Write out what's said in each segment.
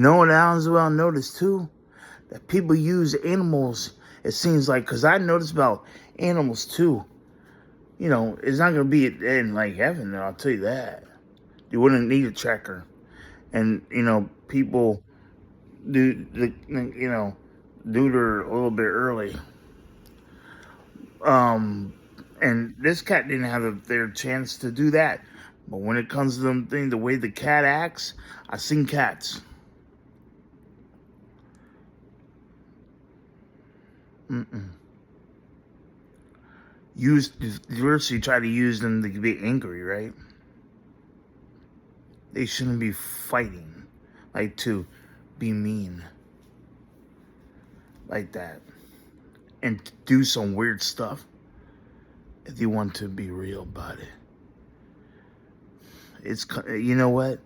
You know what I as well noticed too? That people use animals, it seems like, because I noticed about animals too. You know, it's not going to be in like heaven, I'll tell you that. You wouldn't need a tracker. And, you know, people neuter a little bit early. Um, and this cat didn't have their chance to do that. But when it comes to them thing, the way the cat acts, I've seen cats. Mm-mm. First you try to use them to be angry, right? They shouldn't be fighting, like to be mean, like that, and to do some weird stuff. If you want to be real about it, it's you know what?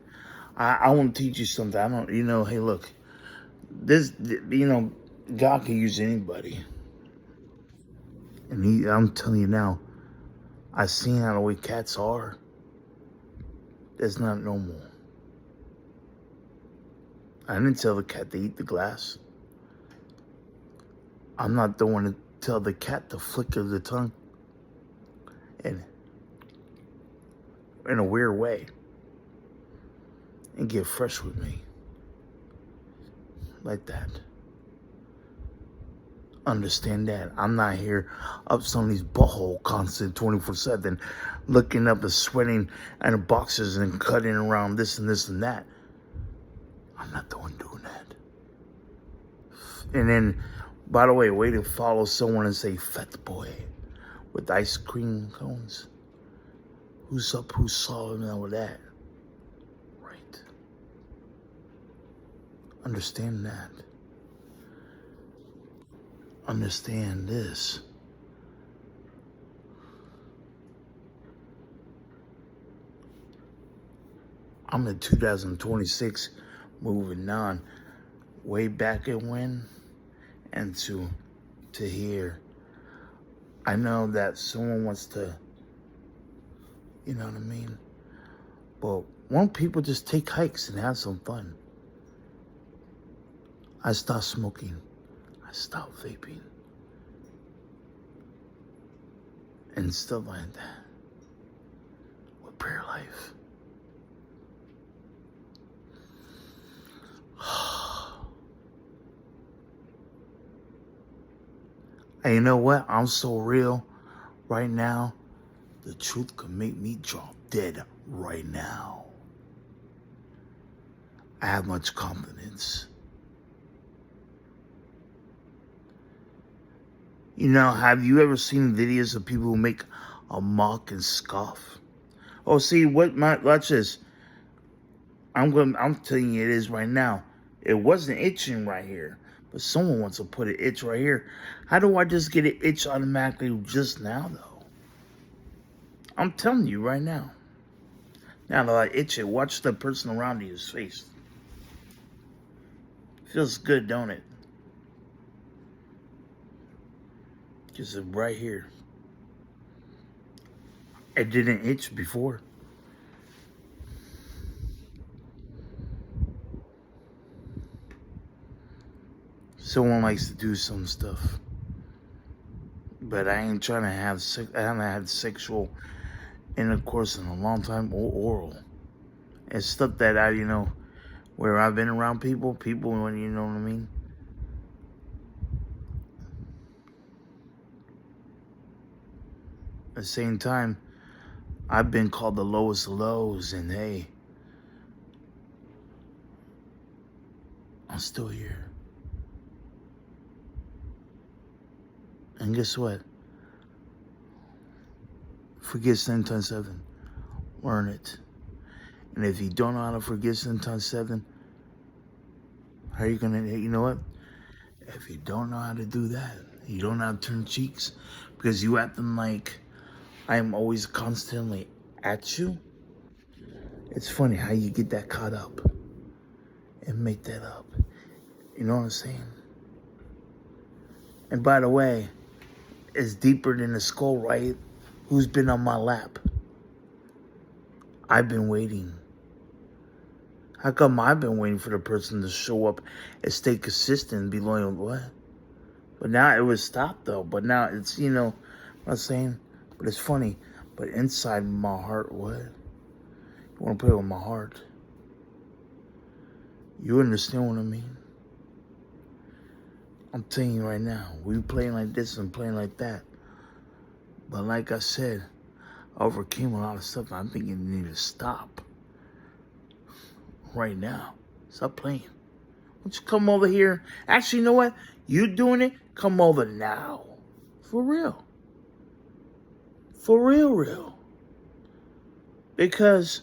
I want to teach you something. I don't, hey, look, this, God can use anybody, and I'm telling you now, I've seen how the way cats are. That's not normal. I didn't tell the cat to eat the glass. I'm not the one to tell the cat to flick of the tongue and in a weird way and get fresh with me. Like that. Understand that. I'm not here up somebody's butthole constant 24/7 looking up and sweating and the boxes and cutting around this and this and that. I'm not the one doing that. And then, by the way to follow someone and say fat boy with ice cream cones. Who's up? Who's solid now with that? Right. Understand that. Understand this. I'm in 2026 moving on. Way back at when and to here. I know that someone wants to, you know what I mean? But won't people just take hikes and have some fun? I stopped smoking. I stopped vaping. And stuff like that. With prayer life. And you know what? I'm so real right now. The truth could make me drop dead right now. I have much confidence. You know, have you ever seen videos of people who make a mock and scoff? Oh, see, watch this. I'm telling you it is right now. It wasn't itching right here, but someone wants to put an itch right here. How do I just get an itch automatically just now, though? I'm telling you right now. Now that I itch it, watch the person around you's face. Feels good, don't it? Just right here. It didn't itch before. Someone likes to do some stuff. But I ain't trying to have I haven't had sexual intercourse in a long time or oral. It's stuff that where I've been around people when you know what I mean. At the same time, I've been called the lowest of lows, and hey, I'm still here. And guess what? Forget 7 times 7. Learn it. And if you don't know how to forget 7 times 7, how are you gonna, you know what? If you don't know how to do that, you don't know how to turn cheeks, because you acting like I'm always constantly at you. It's funny how you get that caught up and make that up. You know what I'm saying? And by the way, it's deeper than the skull, right? Who's been on my lap? I've been waiting. How come I've been waiting for the person to show up and stay consistent and be loyal? What? But now it was stopped though. But now it's, I'm not saying, but it's funny. But inside my heart, what? You want to play with my heart? You understand what I mean? I'm telling you right now, we playing like this and playing like that. But like I said, I overcame a lot of stuff. I'm thinking you need to stop. Right now. Stop playing. Why don't you come over here? Actually, you know what? You doing it? Come over now. For real. For real. Because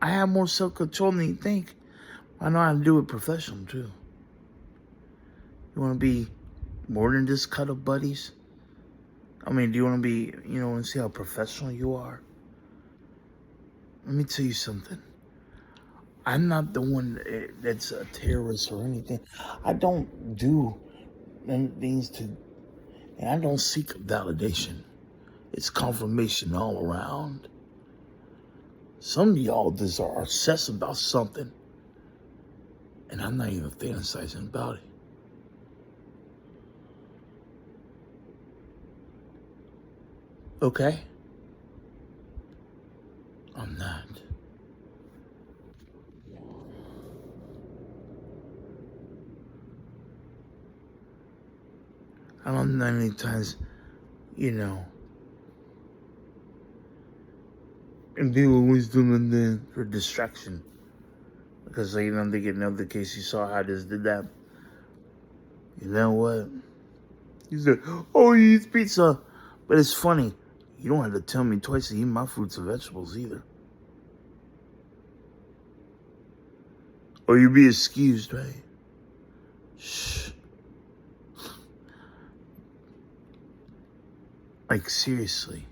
I have more self-control than you think. I know how to do it professional, too. You want to be more than just cuddle buddies? I mean, do you want to be, and see how professional you are? Let me tell you something. I'm not the one that's a terrorist or anything. I don't do things and I don't seek validation. It's confirmation all around. Some of y'all just are obsessed about something, and I'm not even fantasizing about it. Okay? I'm not. I don't know how many times, and people always doing that for distraction. Because, they get another case, you saw how I just did that. You know what? He said, oh, he eats pizza. But it's funny. You don't have to tell me twice to eat my fruits and vegetables either. Or you be excused, right? Shh. Like, seriously.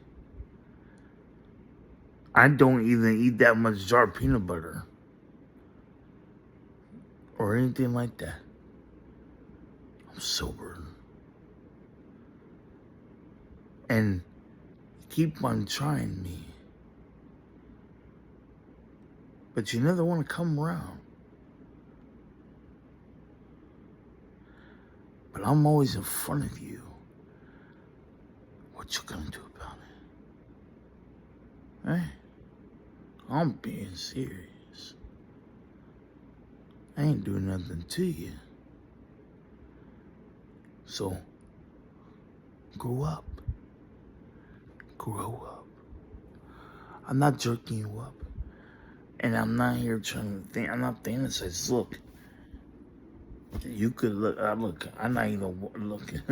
I don't even eat that much jar peanut butter. Or anything like that. I'm sober. And keep on trying me. But you never want to come around. But I'm always in front of you. What you gonna do about it? Hey, I'm being serious. I ain't doing nothing to you. So, grow up. Grow up. I'm not jerking you up. And I'm not here trying to think. I'm not fantasizing. Look. You could look. I'm not even looking.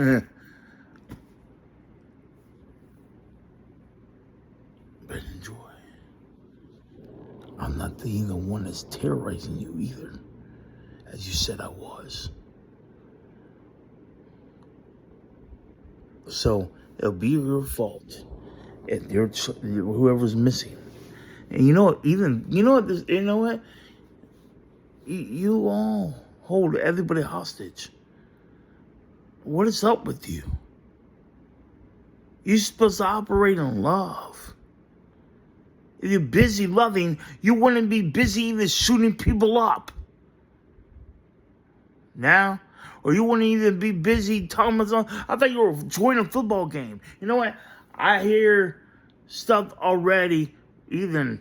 But enjoy. I'm not the one that's terrorizing you either, as you said I was. So it'll be your fault if whoever's missing. And you know what? You all hold everybody hostage. What is up with you? You're supposed to operate in love. If you're busy loving, you wouldn't be busy even shooting people up. Now? Or you wouldn't even be busy talking about something. I thought you were joining a football game. You know what? I hear stuff already. Look,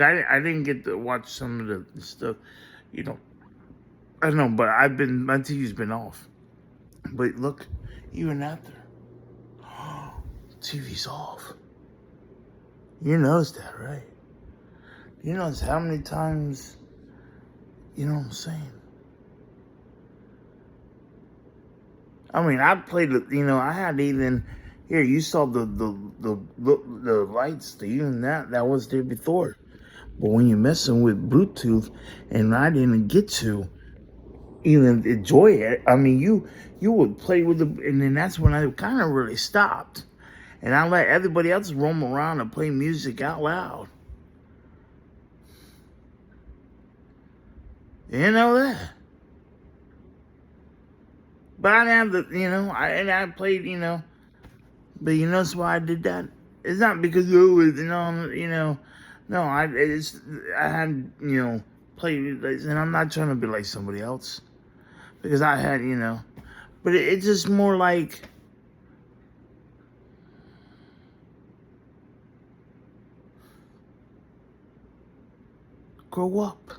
I didn't get to watch some of the stuff, I don't know, but my TV's been off. But look, even after, TV's off. You notice that, right? You notice how many times, you know what I'm saying? I mean, I played, I had even, here, you saw the lights, even that was there before. But when you're messing with Bluetooth, and I didn't get to even enjoy it, I mean, you would play with and then that's when I kind of really stopped. And I let everybody else roam around and play music out loud. You know that. But I didn't have I played, but you notice why I did that? It's not because it was, No, I had, played, and I'm not trying to be like somebody else because I had, but it's just more like grow up,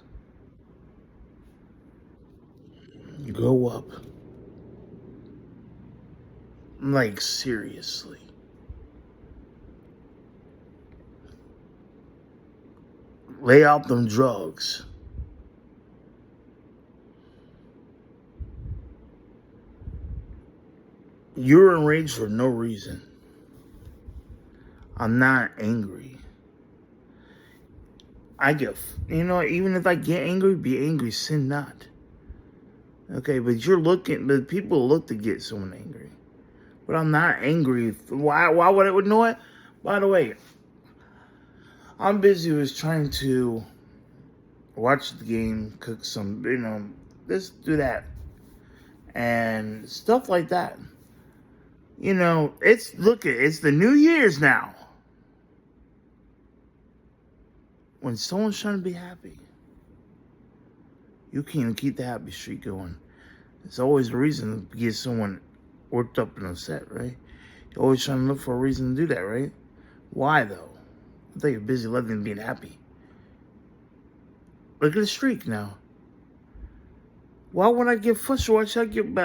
grow up, like seriously. Lay out them drugs. You're enraged for no reason. I'm not angry. I get, even if I get angry, be angry, sin not. Okay, but but people look to get someone angry. But I'm not angry. Why would I, know what? By the way, I'm busy with trying to watch the game, cook some, this, do that. And stuff like that. It's the New Year's now. When someone's trying to be happy, you can't keep the happy streak going. There's always a reason to get someone worked up and upset, right? You're always trying to look for a reason to do that, right? Why, though? I thought you're busy loving and being happy. Look at the streak now. Why would I get frustrated? But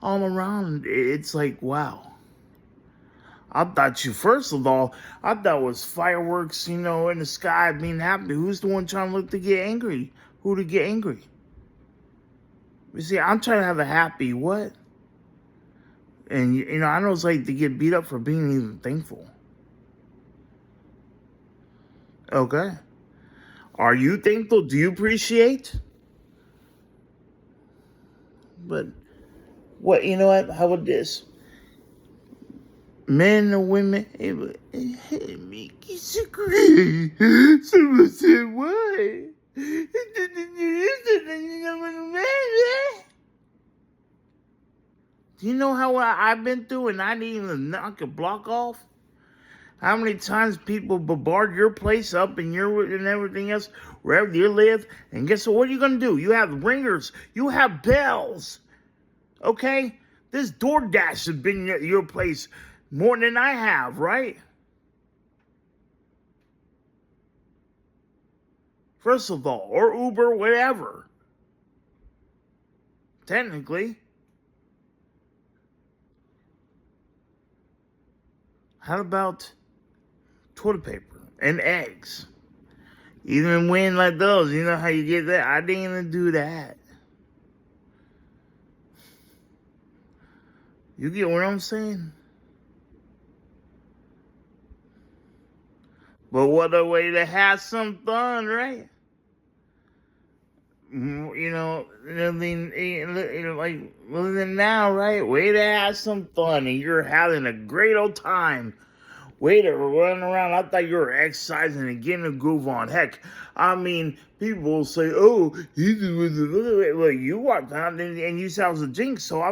all around, it's like, wow. I thought first of all, I thought it was fireworks, in the sky being happy. Who's the one trying to look to get angry? Who to get angry? You see, I'm trying to have a happy what? And, I know it's like to get beat up for being even thankful. Okay. Are you thankful? Do you appreciate? But, what, how about this? Men and women, it make you disagree. Someone said, why? Do you know how I've been through and I didn't even knock a block off? How many times people bombard your place up and everything else, wherever you live, and guess what are you going to do? You have ringers. You have bells. Okay? This DoorDash has been at your place more than I have, right? First of all, or Uber, whatever. Technically. How about toilet paper and eggs? Even when like those, you know how you get that? I didn't even do that. You get what I'm saying? But what a way to have some fun, right? Like living now, right? Way to have some fun, and you're having a great old time. Way to run around. I thought you were exercising and getting a groove on. Heck, people will say, "Oh, well, you walked out and you said I was a jinx." So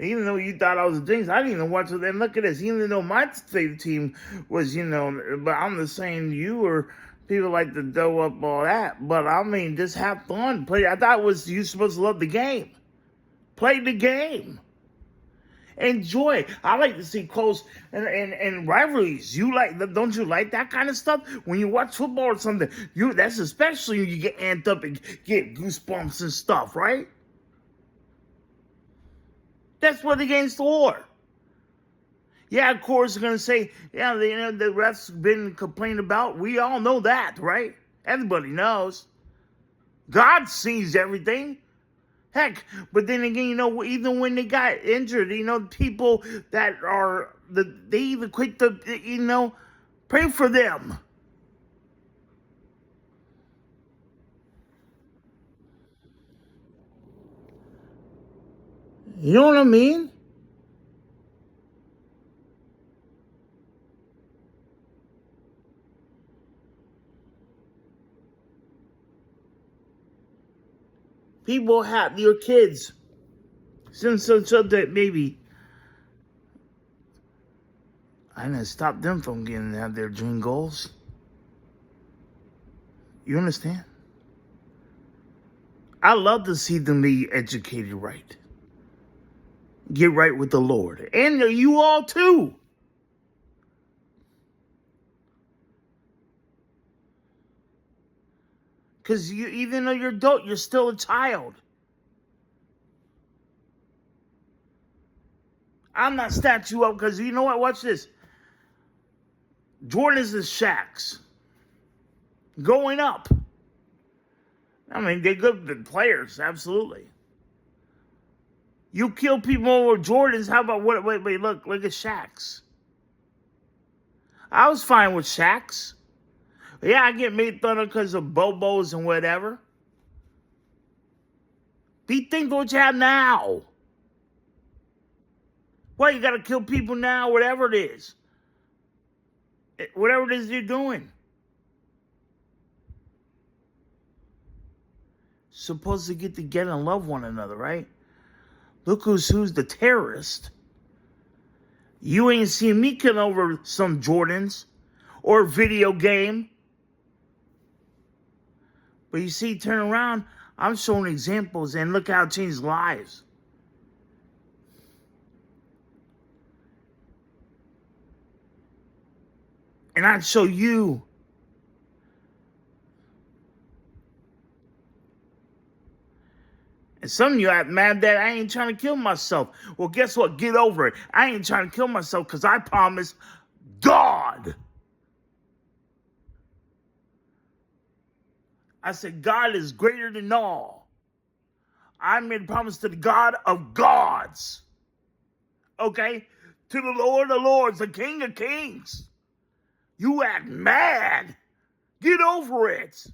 even though you thought I was a jinx, I didn't even watch it. And look at this. Even though my favorite team was, but I'm just saying you or people like to dough up all that. But just have fun. Play. I thought you supposed to love the game. Play the game. Enjoy. I like to see close and rivalries. Don't you like that kind of stuff? When you watch football or something, that's especially when you get amped up and get goosebumps and stuff, right? That's what the game's for. Yeah, of course, they're going to say, yeah, the ref's been complaining about. We all know that, right? Everybody knows. God sees everything. Heck, but then again, even when they got injured, people that are, they even quit to, pray for them. You know what I mean? People have your kids, since so that maybe I didn't stop them from getting to have their dream goals. You understand? I love to see them be educated right. Get right with the Lord. And you all too. Because even though you're adult, you're still a child. I'm not statue up because you know what? Watch this. Jordans and Shaqs going up. I mean, they're good players, absolutely. You kill people over Jordans. How about what? Wait, look at Shaqs. I was fine with Shaqs. Yeah, I get made fun of because of Bobos and whatever. Be thankful what you have now. Well, you got to kill people now, whatever it is. Whatever it is you're doing. Supposed to get together and love one another, right? Look who's the terrorist. You ain't seen me kill over some Jordans or a video game. But you see, turn around, I'm showing examples, and look how it changed lives. And I'd show you. And some of you are mad that I ain't trying to kill myself. Well, guess what? Get over it. I ain't trying to kill myself because I promised God. I said, God is greater than all. I made a promise to the God of gods. Okay? To the Lord of lords, the King of kings. You act mad. Get over it.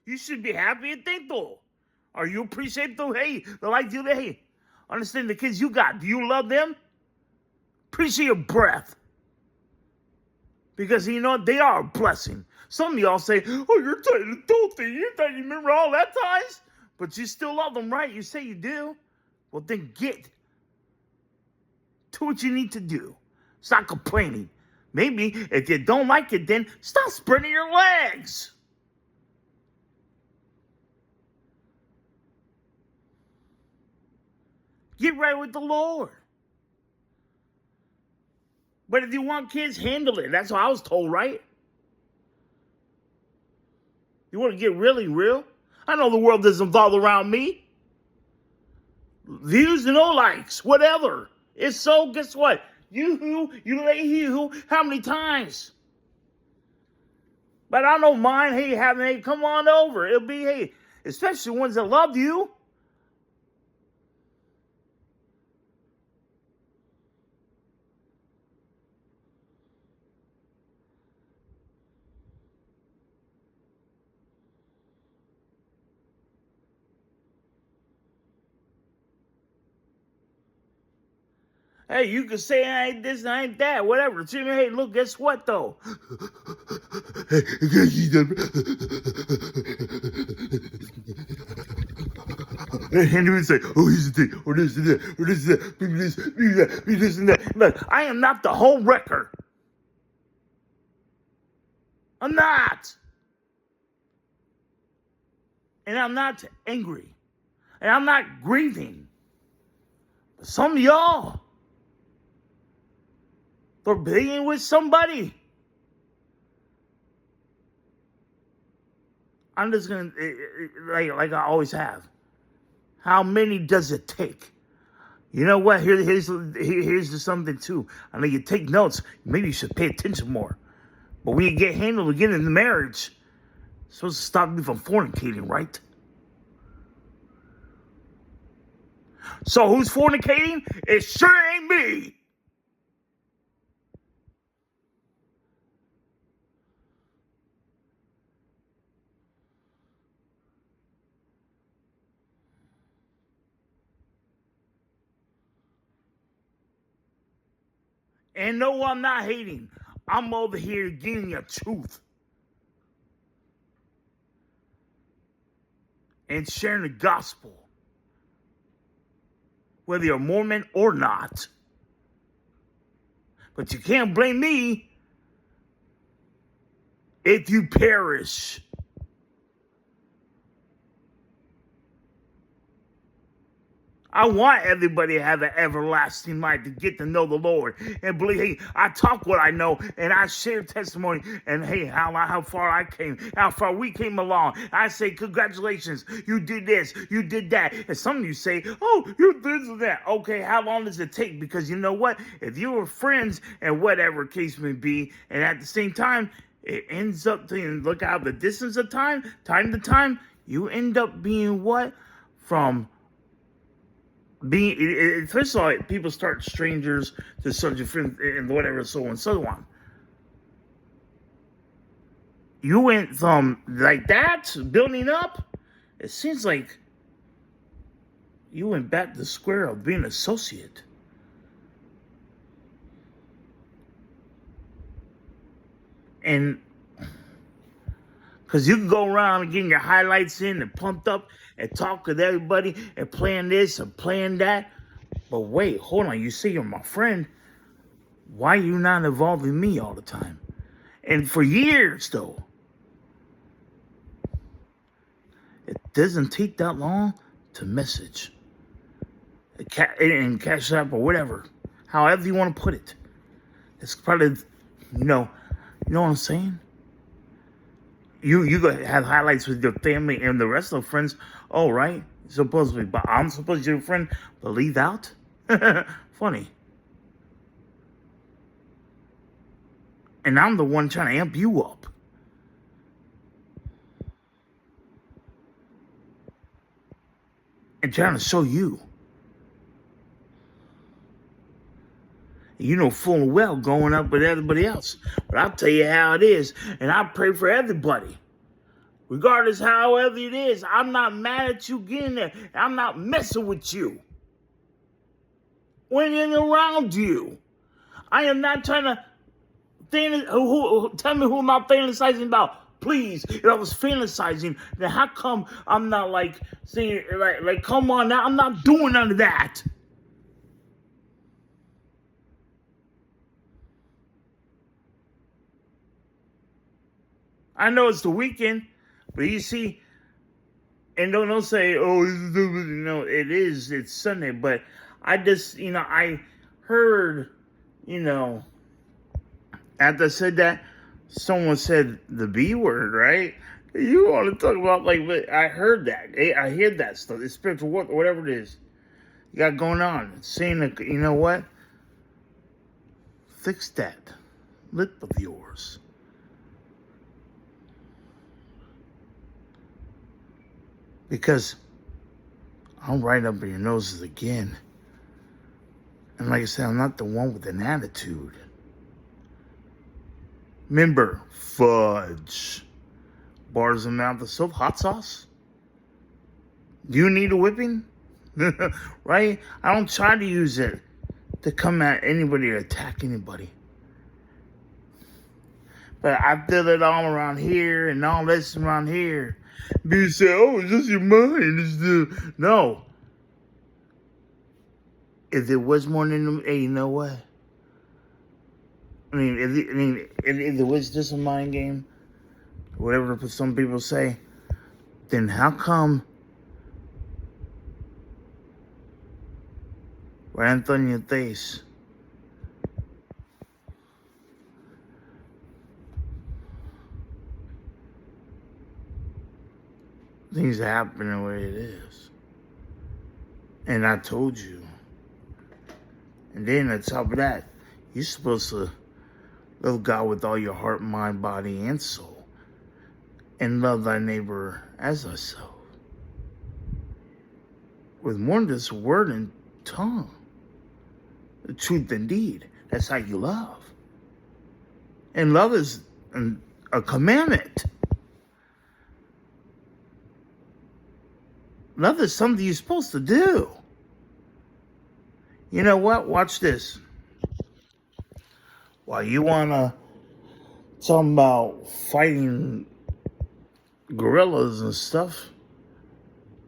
You should be happy and thankful. Are you appreciate the life you hey? Understand the kids you got. Do you love them? Appreciate your breath. Because you know what? They are a blessing. Some of y'all say, oh, you're trying to do things. You thought you remember all that times? But you still love them, right? You say you do. Well, then get to what you need to do. Stop complaining. Maybe if you don't like it, then stop spreading your legs. Get right with the Lord. But if you want kids, handle it. That's what I was told, right? You want to get really real? I know the world doesn't revolve around me. Views and no likes, whatever. It's so, guess what? You lay you, how many times? But I don't mind, hey, come on over. It'll be, hey, especially ones that love you. Hey, you can say I ain't this and I ain't that, whatever. Hey, look, guess what, though? And he would say, oh, he's the thing, or this and that, or this and that, be this and that. Look, I am not the home wrecker. I'm not. And I'm not angry. And I'm not grieving. But some of y'all, for being with somebody. I'm just going to, like I always have. How many does it take? You know what? Here's something too. I know you take notes. Maybe you should pay attention more. But when you get handled again in the marriage, it's supposed to stop you from fornicating, right? So who's fornicating? It sure ain't me. And no, I'm not hating. I'm over here giving you truth. And sharing the gospel. Whether you're Mormon or not. But you can't blame me if you perish. I want everybody to have an everlasting life, to get to know the Lord and believe. Hey, I talk what I know, and I share testimony, and hey, how far I came, how far we came along. I say, congratulations, you did this, you did that. And some of you say, oh, you this and that. Okay, how long does it take? Because you know what? If you were friends and whatever case may be, and at the same time, it ends up to look out the distance of time to time, you end up being what? From being, first of all, people start strangers to such a friend and whatever, so on and so on. You went from like that, building up, it seems like you went back to the square of being an associate. And because you can go around and getting your highlights in and pumped up and talk with everybody and playing this and playing that. But wait, hold on. You say you're my friend. Why are you not involving me all the time? And for years, though, it doesn't take that long to message. And Cash App or whatever. However you want to put it. It's probably, you know what I'm saying? You have highlights with your family and the rest of the friends. Oh, right? Supposedly, but I'm supposed to be your friend, but leave out? Funny. And I'm the one trying to amp you up. And trying to show you. You know full well going up with everybody else. But I'll tell you how it is. And I pray for everybody. Regardless however it is. I'm not mad at you getting there. I'm not messing with you. When in around you. I am not trying to tell me who am I fantasizing about. Please, if I was fantasizing, then how come I'm not like saying like come on now, I'm not doing none of that. I know it's the weekend, but you see, and don't say, oh, no, it's Sunday, but I just, I heard, after I said that, someone said the B word, right? You want to talk about, I heard that. I hear that stuff. It's spiritual work, whatever it is you got going on. Saying that, you know what? Fix that lip of yours. Because I'm right up in your noses again. And like I said, I'm not the one with an attitude. Remember, fudge. Bars and mouth of soap, hot sauce. Do you need a whipping? Right? I don't try to use it to come at anybody or attack anybody. But I feel it all around here and all this around here. You say, oh, it's just your mind. No. If there was more than, hey, you know what? If there was just a mind game, whatever some people say, then how come right in front of your face things happen the way it is? And I told you. And then on top of that, you're supposed to love God with all your heart, mind, body, and soul. And love thy neighbor as thyself. With more than just word and tongue. The truth and deed. That's how you love. And love is a commandment. Love is something you're supposed to do. You know what? Watch this. While you want to talk about fighting gorillas and stuff,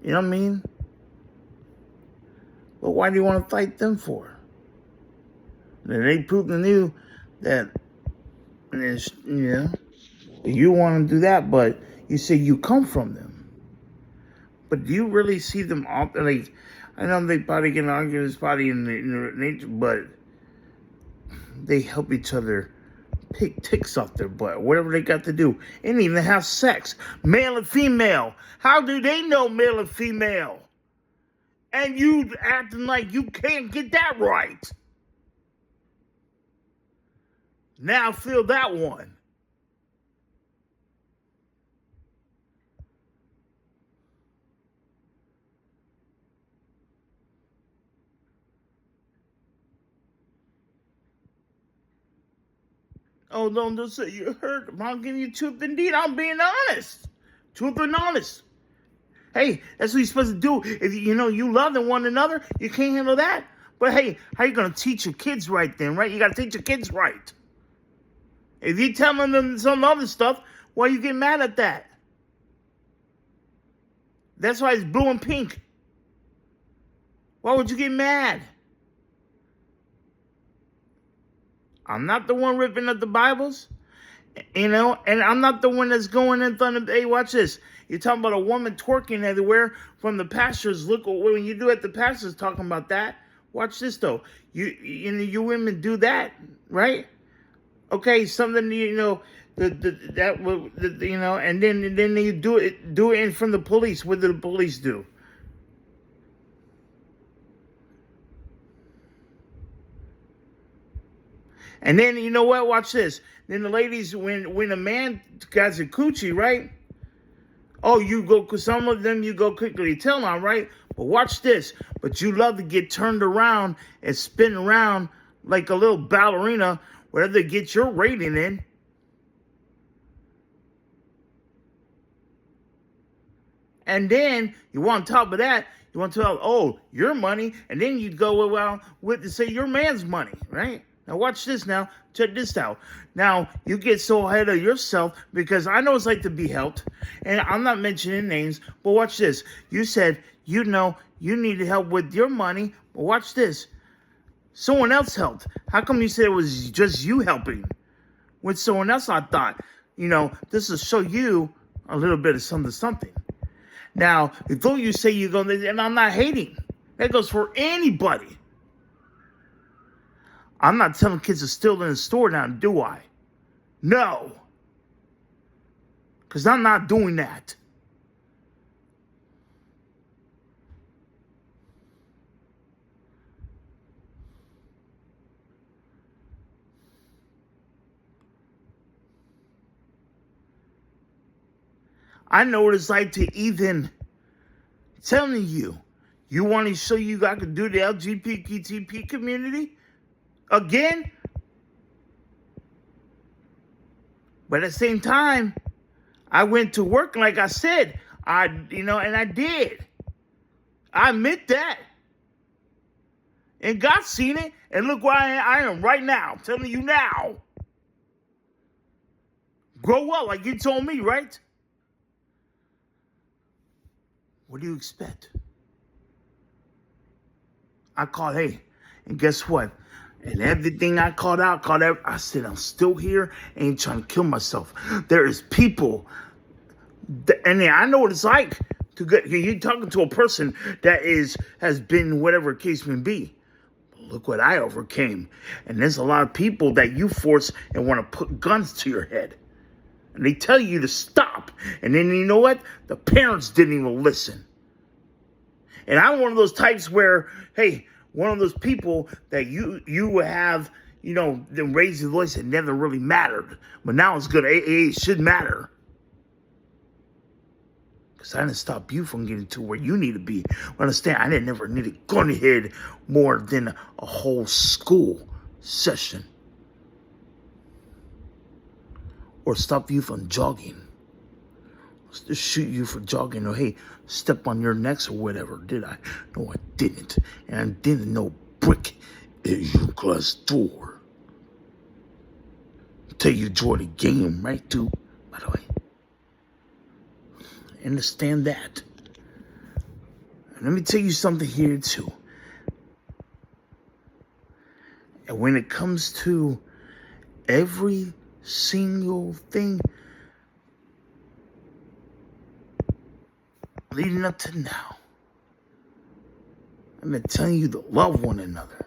you know what I mean? But why do you want to fight them for? And they proved to you that, you want to do that, but you say you come from them. But do you really see them all? Like, I know they probably can argue this body in the nature, but they help each other pick ticks off their butt, whatever they got to do, and even have sex, male and female. How do they know male and female? And you acting like you can't get that right. Now feel that one. Oh, don't say you hurt. I'm giving you truth indeed. I'm being honest. Truth and honest. Hey, that's what you're supposed to do. If you love one another, you can't handle that. But hey, how you gonna teach your kids right then, right? You gotta teach your kids right. If you're telling them some other stuff, why you get mad at that? That's why it's blue and pink. Why would you get mad? I'm not the one ripping up the Bibles, and I'm not the one that's going in front of, hey, watch this. You're talking about a woman twerking everywhere from the pastors. Look, when you do it, the pastors talking about that. Watch this, though. You women do that, right? Okay, something, and then you do it in front of the police. What do the police do? And then, you know what? Watch this. Then the ladies, when a man got a coochie, right? Oh, you go, because some of them you go quickly tell on, right? But watch this. But you love to get turned around and spin around like a little ballerina, wherever they get your rating in. And then you want on top of that, you want to tell, oh, your money, and then you go with to say your man's money, right? Now watch this now. Check this out. Now, you get so ahead of yourself because I know it's like to be helped. And I'm not mentioning names, but watch this. You said, you needed help with your money, but watch this. Someone else helped. How come you said it was just you helping? With someone else, I thought, this will show you a little bit of something. Now, though you say you're going to, and I'm not hating. That goes for anybody. I'm not telling kids to steal in the store now, do I? No. Because I'm not doing that. I know what it's like to even telling you want to show you I can do the LGBTQ community again. But at the same time, I went to work, like I said, and I did. I admit that. And God's seen it, and look where I am right now. I'm telling you now. Grow up like you told me, right? What do you expect? I called, hey, and guess what? And everything I called out, I said, I'm still here, ain't trying to kill myself. There is people, and I know what it's like to get, you're talking to a person that has been whatever case may be. Look what I overcame. And there's a lot of people that you force and want to put guns to your head. And they tell you to stop. And then you know what? The parents didn't even listen. And I'm one of those types where, hey, one of those people that you have, them raise your voice, it never really mattered. But now it's good. It should matter. Because I didn't stop you from getting to where you need to be. Understand, I didn't never need to go ahead more than a whole school session. Or stop you from jogging. Just shoot you for jogging. Or, hey, step on your necks or whatever. Did I? No, I didn't. And I didn't know brick is your glass door. Until you enjoy the game, right, too, by the way. Understand that. And let me tell you something here, too. And when it comes to every single thing, leading up to now. I've been telling you to love one another.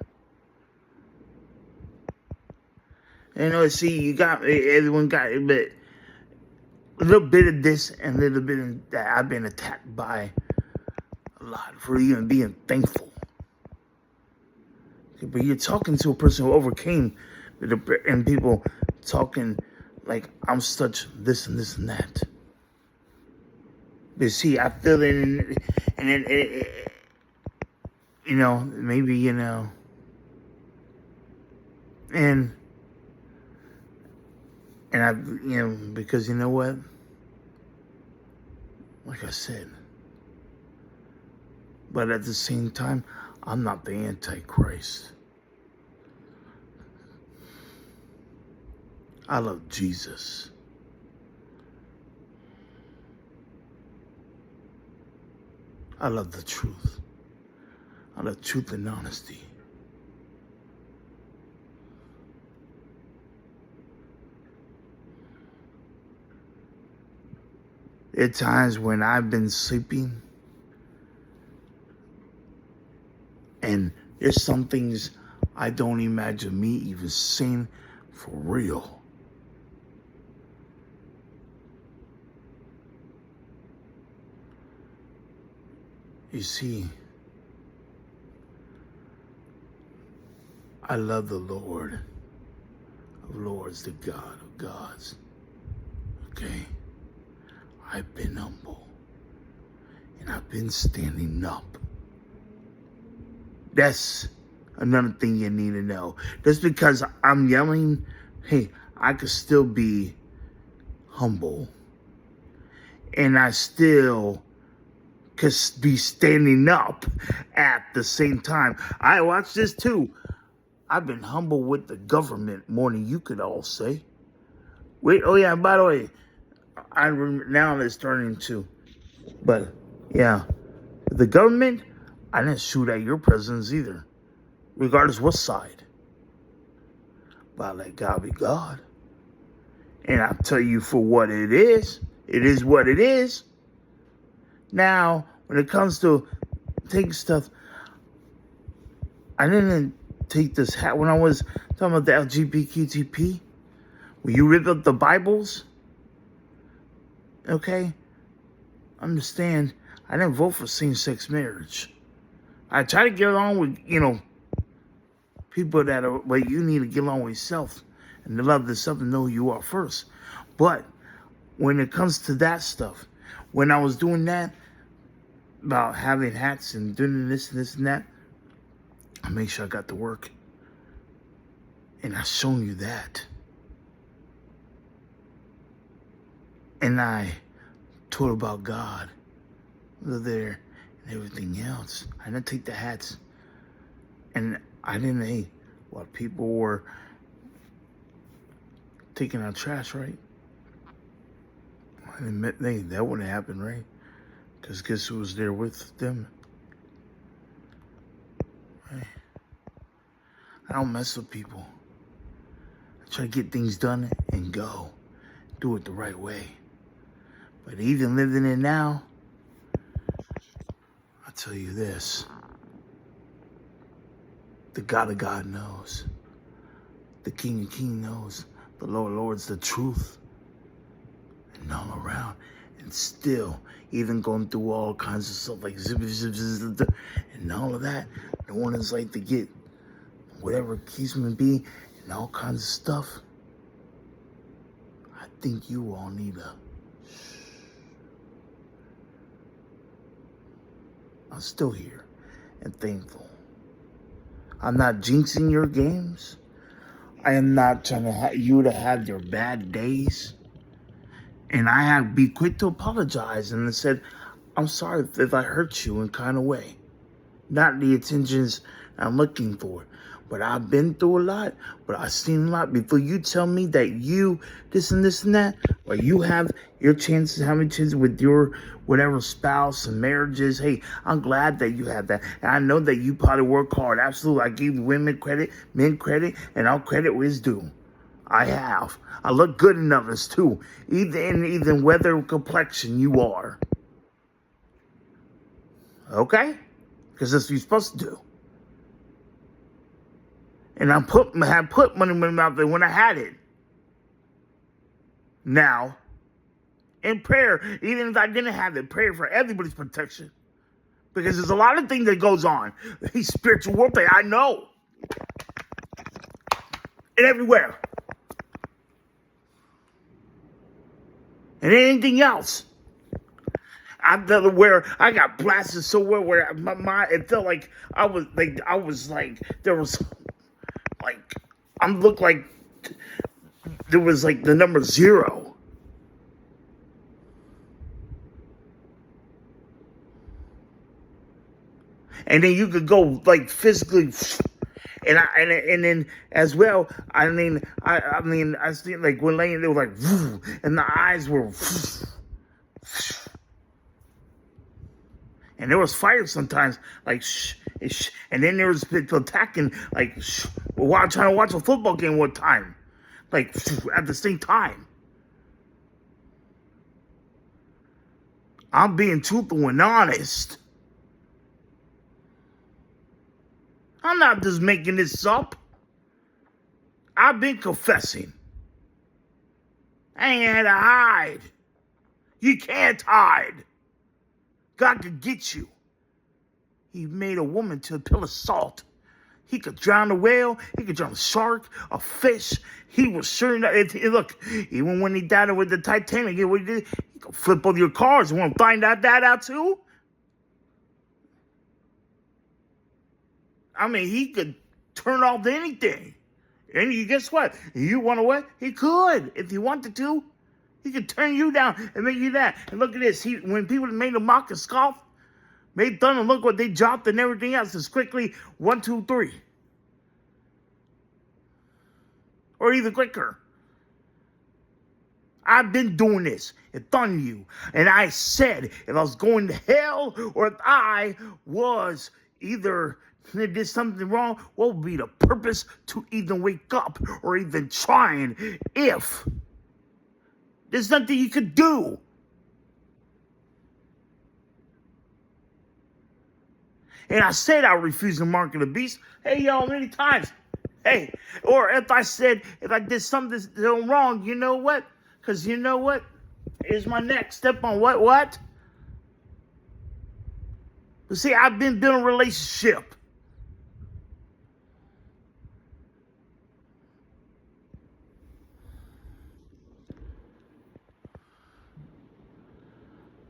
See, everyone got but a little bit of this and a little bit of that. I've been attacked by a lot for even being thankful. But you're talking to a person who overcame, and people talking like I'm such this and this and that. But see, I feel it, and it, maybe, and I, because you know what? Like I said, but at the same time, I'm not the Antichrist. I love Jesus. I love the truth. I love truth and honesty. There are times when I've been sleeping and there's some things I don't imagine me even saying for real. You see, I love the Lord of Lords, the God of gods. Okay? I've been humble. And I've been standing up. That's another thing you need to know. Just because I'm yelling, hey, I could still be humble. And I still could be standing up at the same time. I watch this too. I've been humble with the government more than you could all say. Wait, oh yeah, by the way, now it's turning to, but yeah, the government, I didn't shoot at your presidents either, regardless what side. But I let God be God. And I'll tell you for what it is what it is. Now, when it comes to taking stuff, I didn't take this hat when I was talking about the LGBTQP. When you rip up the Bibles, okay, understand, I didn't vote for same-sex marriage. I try to get along with, people that are, but you need to get along with yourself and to love yourself and know who you are first. But when it comes to that stuff, when I was doing that, about having hats and doing this and this and that, I made sure I got to work. And I shown you that. And I told about God there and everything else. I didn't take the hats. And I didn't, while people were taking out trash, right? I admit, that wouldn't happen, right? Because guess who was there with them? Right? I don't mess with people. I try to get things done and go. Do it the right way. But even living it now, I'll tell you this. The God of God knows. The King of Kings knows. The Lord of Lords, the truth. And all around. And still, even going through all kinds of stuff like zip, and all of that, no one is like to get whatever keeps me be and all kinds of stuff. I think you all need a I'm still here and thankful. I'm not jinxing your games. I am not trying to you to have your bad days. And I have to be quick to apologize and I said, I'm sorry if I hurt you in kind of way. Not the intentions I'm looking for. But I've been through a lot. But I've seen a lot. Before you tell me that you this and this and that, or you have your chances, how many chances with your whatever spouse and marriages, hey, I'm glad that you have that. And I know that you probably work hard. Absolutely. I give women credit, men credit, and all credit where it's due. I have. I look good in others too. Even whether complexion you are. Okay? Because that's what you're supposed to do. And I had put money in my mouth there when I had it. Now, in prayer, even if I didn't have it, prayer for everybody's protection. Because there's a lot of things that goes on. These spiritual warfare, I know. And everywhere. And anything else. I felt where I got blasted so well where my mind, it felt like I was like there was like I looked like there was like the number 0. And then you could go like physically, and then as well. I see like when laying there was like, and the eyes were, and there was fire sometimes like, and then there was people attacking like, while trying to watch a football game one time, like at the same time. I'm being truthful and honest. I'm not just making this up. I've been confessing. I ain't had to hide. You can't hide. God could get you. He made a woman to a pillar of salt. He could drown a whale. He could drown a shark, a fish. He was sure enough. Look, even when he died with the Titanic, he could flip over your cars. You want to find that out too? I mean, he could turn off anything. And guess what? You want to what? He could, if he wanted to. He could turn you down and make you that. And look at this. When people made a mock and scoff, made fun and look what they dropped and everything else. It's quickly 1, 2, 3. Or even quicker. I've been doing this. It's on you. And I said if I was going to hell or if I was either did something wrong, what would be the purpose to even wake up or even trying if there's nothing you could do? And I said I refuse to mark of the beast. Hey, y'all, many times. Hey, or if I did something wrong, you know what? Because you know what? Here's my next step on what? But see, I've been building a relationship.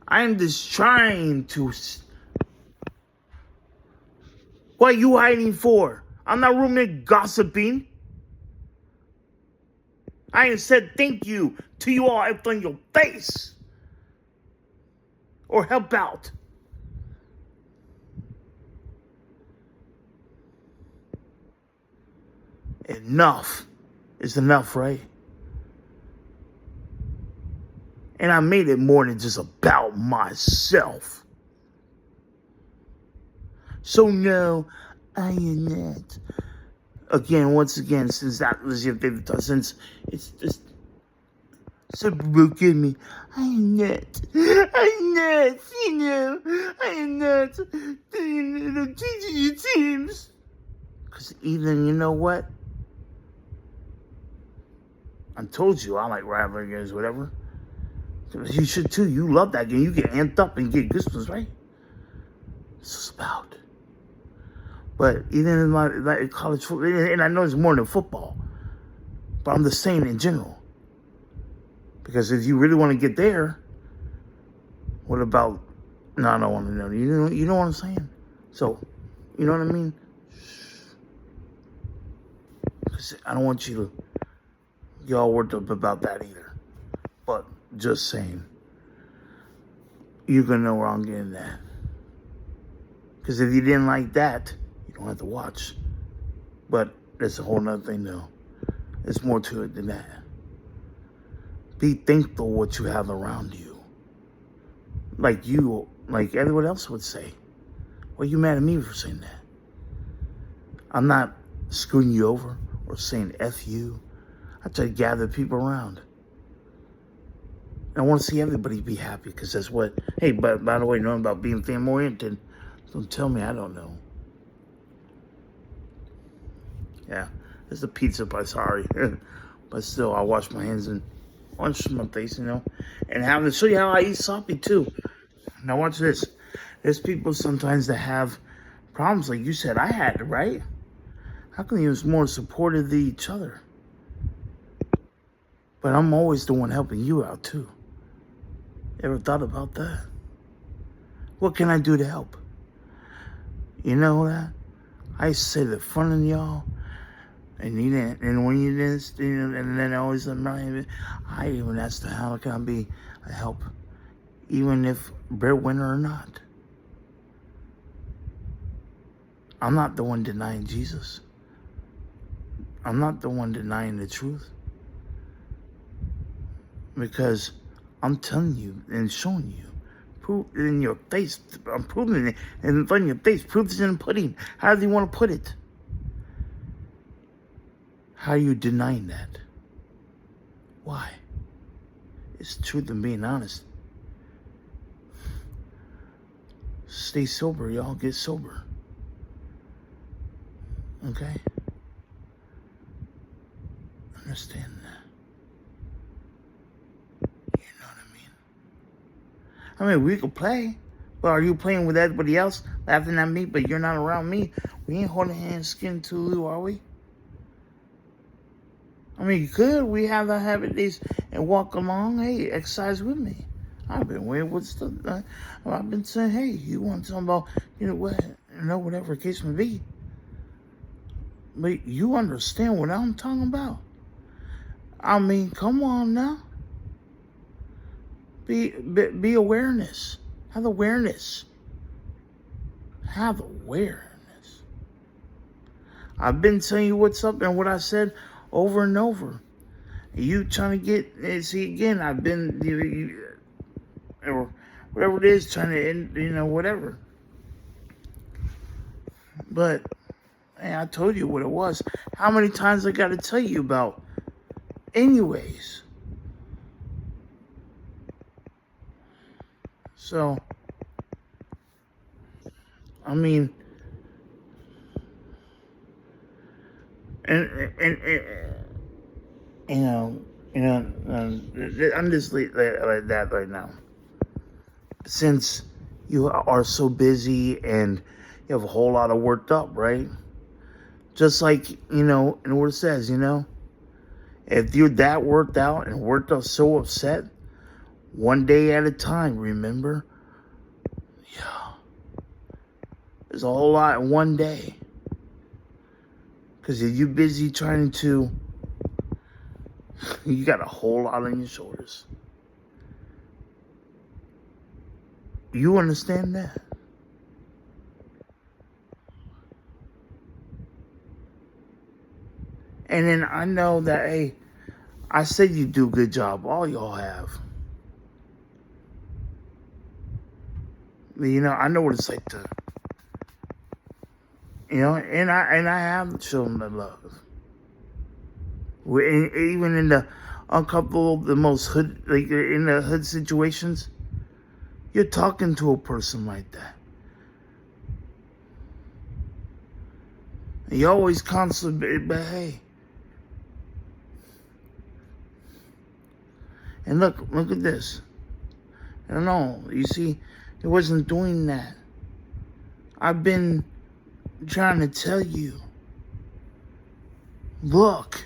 I'm just trying to. What are you hiding for? I'm not rooming gossiping. I ain't said thank you to you all in your face. Or help out. Enough is enough, right? And I made it more than just about myself. So no, I am not. Once again, since that was your favorite time, since it's just so broken me, I am not, I am not teaching you teams. Because even, you know what? I told you I like rivalry games, whatever. You should too. You love that game. You get amped up and get goosebumps, right? It's about. But even in my college football, and I know it's more than football, but I'm just saying in general. Because if you really want to get there, what about? No, I don't want to know. You know what I'm saying? So, you know what I mean? Because I don't want you to get all worked up about that either. But just saying, you're gonna know where I'm getting at. Because if you didn't like that, you don't have to watch. But that's a whole nother thing, though. There's more to it than that. Be thankful what you have around you. Like everyone else would say. Well, you mad at me for saying that? I'm not screwing you over or saying F you. I try to gather people around. And I want to see everybody be happy because that's what, hey, but by the way, knowing about being family-oriented, Don't tell me I don't know. Yeah, it's the pizza, but sorry. But still, I wash my hands and wash my face, you know. And have to show you how I eat sloppy too. Now watch this. There's people sometimes that have problems like you said I had, right? How come you was more supportive of each other? But I'm always the one helping you out too. Ever thought about that? What can I do to help? You know that? I used to say the front of y'all, and you didn't, and when you didn't, you know, and then I always remind me, I even asked how can I be a help, even if breadwinner or not. I'm not the one denying Jesus. I'm not the one denying the truth. Because I'm telling you and showing you. Proof in your face. I'm proving it in front of your face. Proof is in the pudding. How do you want to put it? How are you denying that? Why? It's the truth and being honest. Stay sober, y'all. Get sober. Okay? Understand that. You know what I mean? We could play. But are you playing with everybody else, laughing at me, but you're not around me? We ain't holding hands skin to you, are we? I mean, you could. We have the habit days and walk along. Hey, exercise with me. I've been waiting with stuff. I've been saying, hey, you want something about, whatever the case may be. But you understand what I'm talking about. I mean, come on now. Be awareness. Have awareness. Have awareness. I've been telling you what's up and what I said over and over. You trying to get, see again, I've been, or whatever it is, trying to end, whatever. But, man, I told you what it was. How many times I got to tell you about? Anyways. So, I mean, and I'm just like that right now. Since you are so busy and you have a whole lot of worked up, right? Just like, and what it says, if you're that worked out and worked up so upset, one day at a time, remember? Yeah. There's a whole lot in one day. Because if you're busy trying to, you got a whole lot on your shoulders. You understand that? And then I know that, hey, I said you do a good job. All y'all have. I know what it's like to, and I have shown the love. Even in the uncomfortable, the most hood, like in the hood situations, you're talking to a person like that. And you always constantly, but hey. And look at this. I don't know. You see, it wasn't doing that. I've been trying to tell you. Look.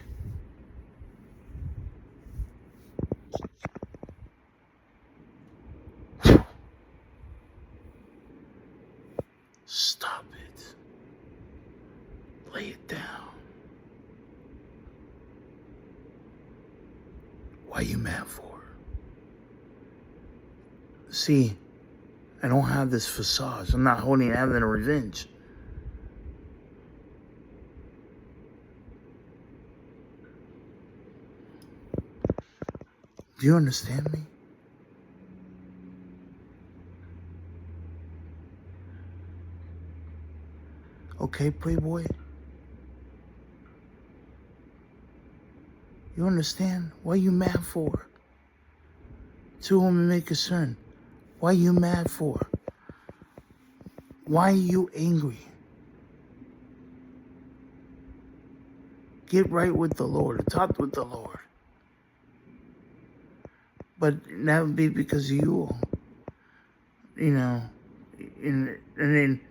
Stop it. Lay it down. Why you mad for? See, I don't have this facade. I'm not holding having a revenge. Do you understand me? Okay, Playboy? You understand? What are you mad for? To whom it may concern. What are you mad for? Why are you angry? Get right with the Lord. Talk with the Lord. But that would be because of you. You know, and then,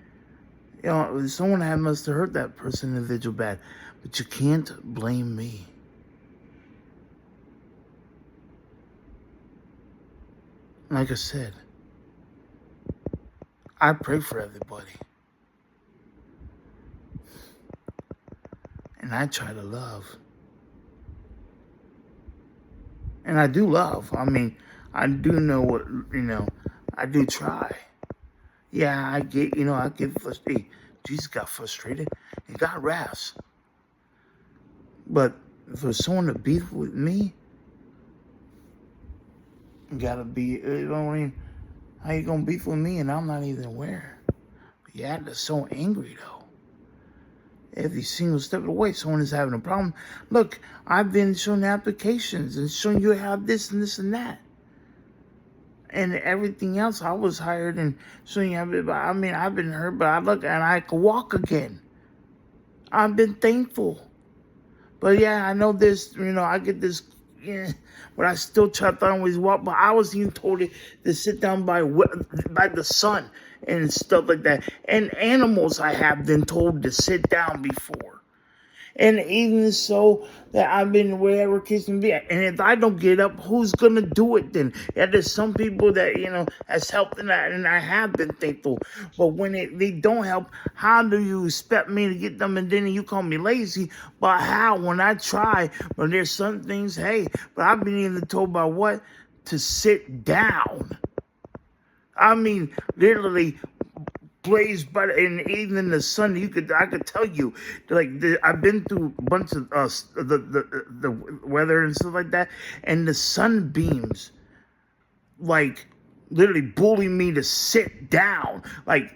you know, someone must have hurt that person individual bad. But you can't blame me. Like I said, I pray for everybody. And I try to love. And I do love. I mean, I do know what, you know, I do try. Yeah, I get frustrated. Jesus got frustrated. He got wrath. But for someone to beef with me, you gotta be, you know what I mean? How you gonna beef with me and I'm not even aware? But yeah, that's so angry though. Every single step of the way, someone is having a problem. Look, I've been showing applications and showing you how this and this and that. And everything else, I was hired and showing you. I mean, I've been hurt, but I look and I can walk again. I've been thankful. But yeah, I know this, you know, I get this, yeah, but I still try to always walk. But I was even told to sit down by the sun and stuff like that. And animals I have been told to sit down before. And even so, that I've been wherever kids can be. And if I don't get up, who's gonna do it then? Yeah, there's some people that, you know, has helped in that, and I have been thankful. But when they don't help, how do you expect me to get them? And then you call me lazy. But how? When I try, but there's some things, hey, but I've been even told by what? To sit down. I mean, literally, blazed by and even in the sun, I could tell you, like I've been through a bunch of the weather and stuff like that, and the sunbeams, like literally bully me to sit down, like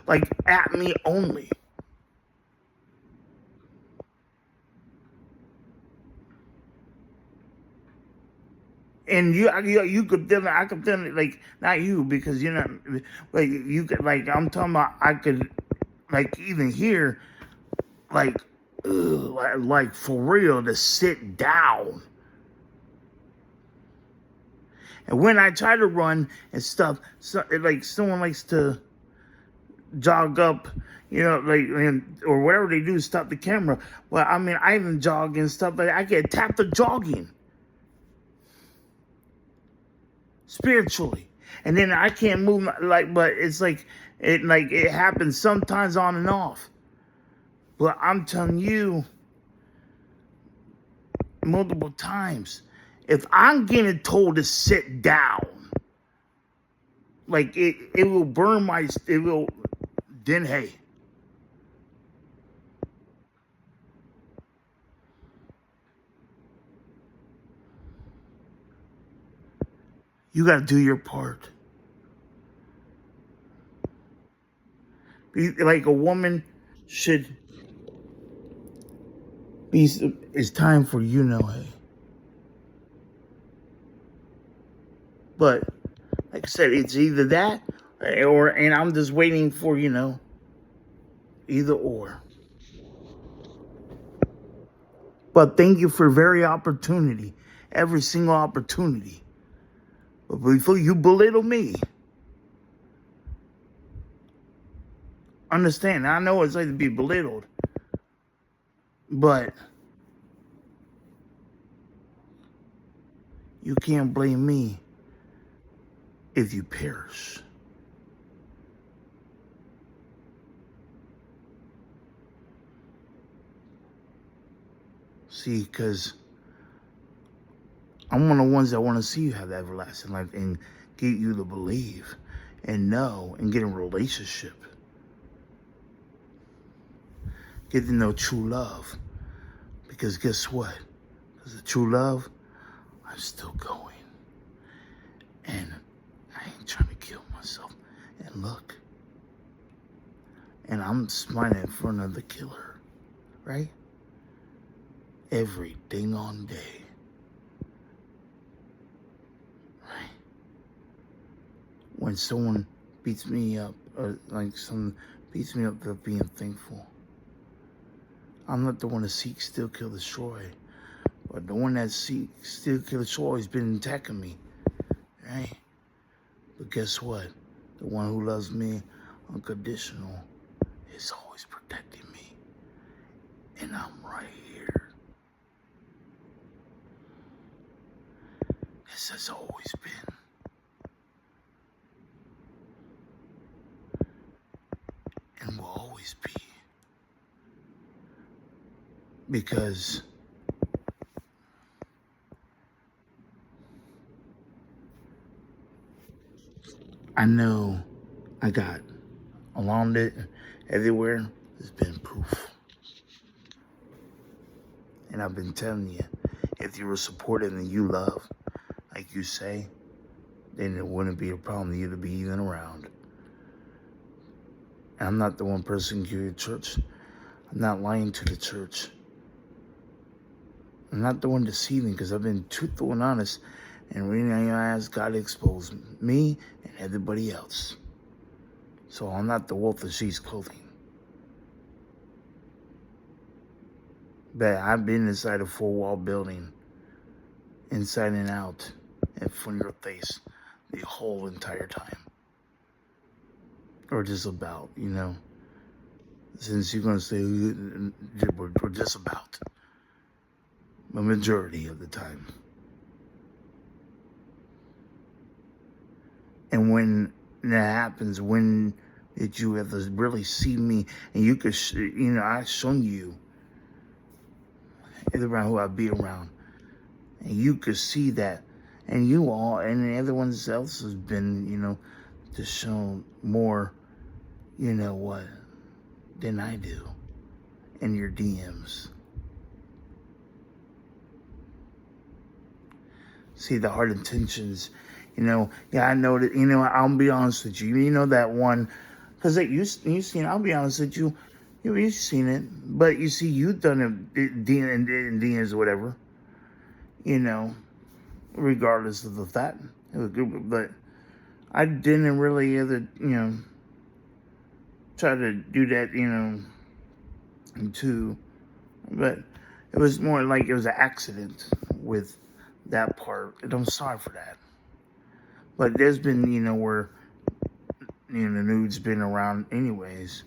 like at me only. And you could feel it. I could feel it, like not you because you're not like you could like I'm talking about. I could like even hear like like for real to sit down. And when I try to run and stuff, so, like someone likes to jog up, you know, like or whatever they do, stop the camera. But I mean, I even jog and stuff, but I get tapped to jogging. Spiritually, and then I can't move like, but it's like it happens sometimes on and off. But I'm telling you, multiple times, if I'm getting told to sit down, like it will burn it will. Then hey, you got to do your part. Like a woman should be. It's time for hey. But like I said, it's either that and I'm just waiting for either or. But thank you for every single opportunity. But before you belittle me, understand, I know it's like to be belittled, but you can't blame me if you perish. See, because I'm one of the ones that want to see you have everlasting life and get you to believe and know and get in a relationship. Get to know true love. Because guess what? Because of true love, I'm still going. And I ain't trying to kill myself. And look. And I'm smiling in front of the killer. Right? Every dang on day. Right? When someone beats me up, or like some beats me up for being thankful. I'm not the one to seek, steal, kill, destroy, but the one that seeks, steal, kill, destroy has been attacking me, right? But guess what? The one who loves me unconditional is always protecting me, and I'm right here. This has always been. And will always be. Because I know I got along it everywhere. There's been proof. And I've been telling you, if you were supportive and you love, like you say, then it wouldn't be a problem for you to be even around. And I'm not the one persecuting the church. I'm not lying to the church. I'm not the one deceiving, because I've been truthful and honest. And really, I ask God to expose me and everybody else. So I'm not the wolf in sheep's clothing. But I've been inside a four-wall building, inside and out, in front of your face, the whole entire time. Or just about, you know. Since you're going to say, we're just about. The majority of the time. And when that happens, when did you ever really see me? And you could, I've shown you around who I be around. And you could see that. And you all, and everyone else has been, to show more, than I do in your DMs. See the hard intentions, I know that, I'll be honest with you. You know that one, because you've seen, I'll be honest with you, you've seen it, but you see, you've done it in DMs or whatever, regardless of the fact. It was good, but I didn't really ever, try to do that, but it was more like it was an accident with that part, and I'm sorry for that. But there's been, where, the nude's been around anyways,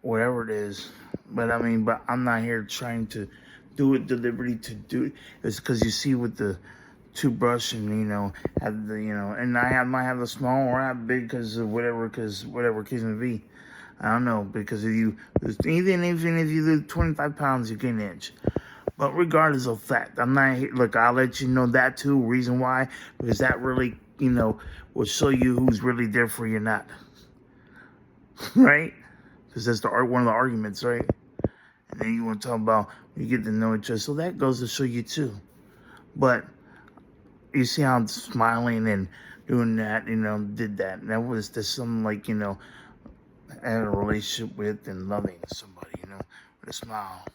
whatever it is. But I'm not here trying to do it deliberately to do it. It's because you see with the toothbrush and, have the, and might have a small or have big because whatever case may be. I don't know, because even if you lose 25 pounds, you gain an inch. But regardless of fact, I'm not here. Look, I'll let you know that too. Reason why, because that really, will show you who's really there for you or not. Right? Because that's one of the arguments, right? And then you want to talk about when you get to know each other. So that goes to show you too. But you see how I'm smiling and doing that, did that. And that was just something like, having a relationship with and loving somebody, with a smile.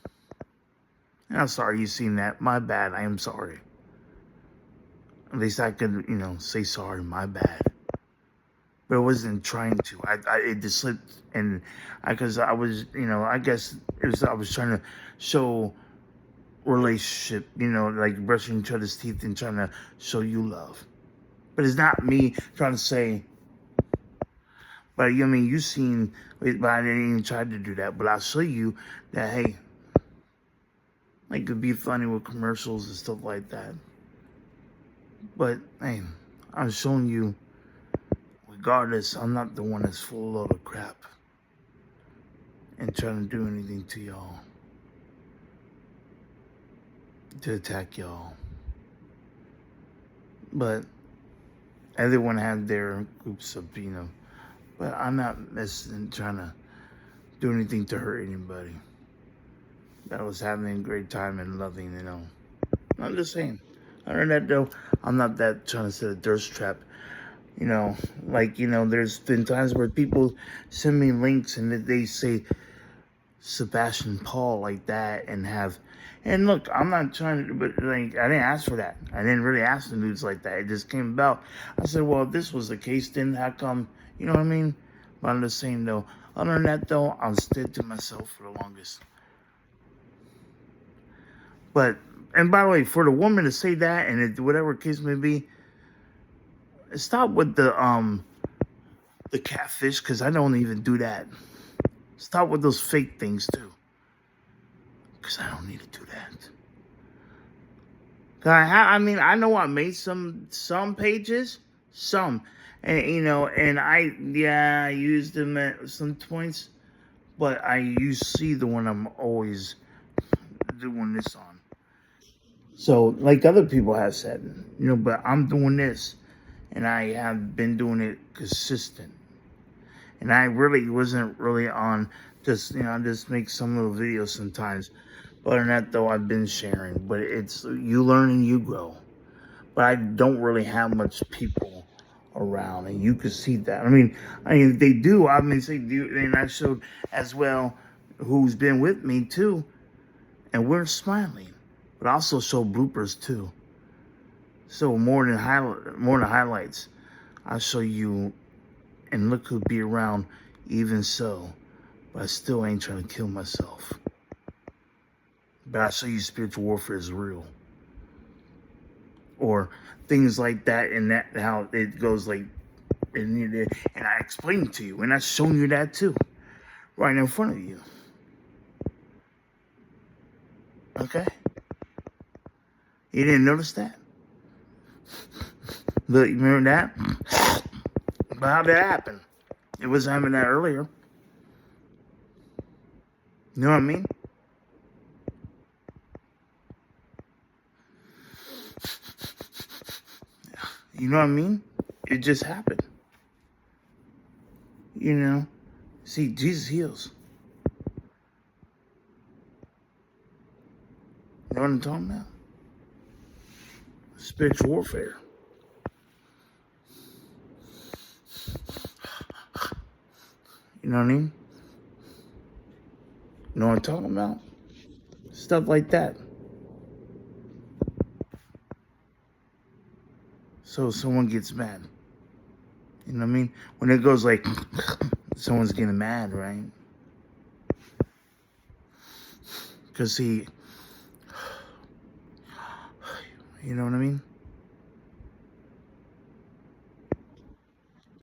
And I'm sorry you seen that. My bad. I am sorry. At least I could, say sorry. My bad. But I wasn't trying to. It just slipped, and because I was, I guess I was trying to show relationship, like brushing each other's teeth and trying to show you love. But it's not me trying to say. But you seen, but I didn't even try to do that. But I'll show you that, hey, like, it'd be funny with commercials and stuff like that. But, hey, I'm showing you, regardless, I'm not the one that's full of crap and trying to do anything to y'all, to attack y'all. But everyone had their groups of, but I'm not necessarily trying to do anything to hurt anybody. I was having a great time and loving, I'm just saying. Other than that, though, I'm not that trying to set a thirst trap. There's been times where people send me links and they say Sebastian Paul like that and look, I'm not trying to, but I didn't ask for that. I didn't really ask the nudes like that. It just came about. I said, well, if this was the case, then how come, You know what I mean? But I'm just saying, though, other than that, though, I'll stick to myself for the longest. But, and by the way, for the woman to say that, and whatever case may be, stop with the catfish, because I don't even do that. Stop with those fake things, too. Because I don't need to do that. I mean, I know I made some pages, and and I used them at some points, but you see the one I'm always doing this on. So, like other people have said, but I'm doing this, and I have been doing it consistent, and I really wasn't really on just I just make some little videos sometimes. But other than that, though, I've been sharing. But it's you learn and you grow. But I don't really have much people around, and you can see that. I mean, they do. I mean, they do, and I showed as well who's been with me too, and we're smiling. But I also show bloopers too. So more than highlights, I show you, and look who'd be around. Even so, but I still ain't trying to kill myself. But I show you spiritual warfare is real. Or things like that, and that how it goes like, and I explain to you, and I've shown you that too, right in front of you. Okay? You didn't notice that? Look, you remember that? But how did that happen? It wasn't happening that earlier. You know what I mean? You know what I mean? It just happened. See, Jesus heals. You know what I'm talking about? Spiritual warfare. You know what I mean? You know what I'm talking about? Stuff like that. So someone gets mad. You know what I mean? When it goes like, someone's getting mad, right? Because you know what I mean?